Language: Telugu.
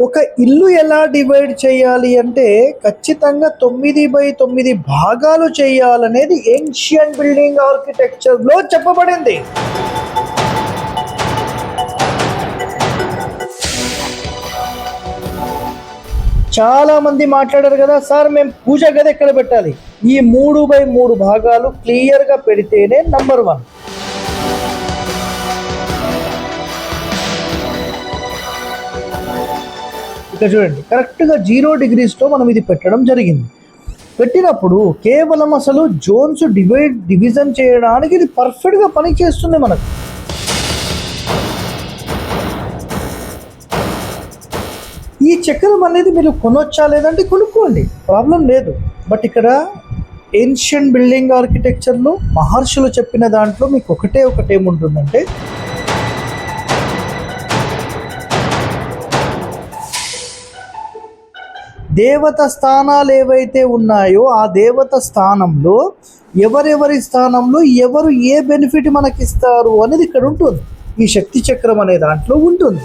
ఒక ఇల్లు ఎలా డివైడ్ చేయాలి అంటే ఖచ్చితంగా 9/9 భాగాలు చేయాలనేది ఏన్షియన్ బిల్డింగ్ ఆర్కిటెక్చర్లో చెప్పబడింది. చాలా మంది మాట్లాడారు కదా సార్, మేము పూజ గది ఎక్కడ పెట్టాలి? ఈ 3/3 భాగాలు క్లియర్గా పెడితేనే నంబర్ 1. ఇక్కడ చూడండి, కరెక్ట్గా 0 degreesలో మనం ఇది పెట్టడం జరిగింది. పెట్టినప్పుడు కేవలం అసలు జోన్స్ డివిజన్ చేయడానికి ఇది పర్ఫెక్ట్గా పని చేస్తుంది మనకు. ఈ చక్రం అనేది మీరు కొనొచ్చా లేదంటే కొనుక్కోండి, ప్రాబ్లం లేదు. బట్ ఇక్కడ ఏన్షియన్ బిల్డింగ్ ఆర్కిటెక్చర్లో మహర్షులు చెప్పిన దాంట్లో మీకు ఒకటే ఏముంటుందంటే, దేవత స్థానాలు ఏవైతే ఉన్నాయో ఆ దేవత స్థానంలో ఎవరెవరి స్థానంలో ఎవరు ఏ బెనిఫిట్ మనకి ఇస్తారు అనేది ఇక్కడ ఉంటుంది. ఈ శక్తి చక్రం అనే దాంట్లో ఉంటుంది.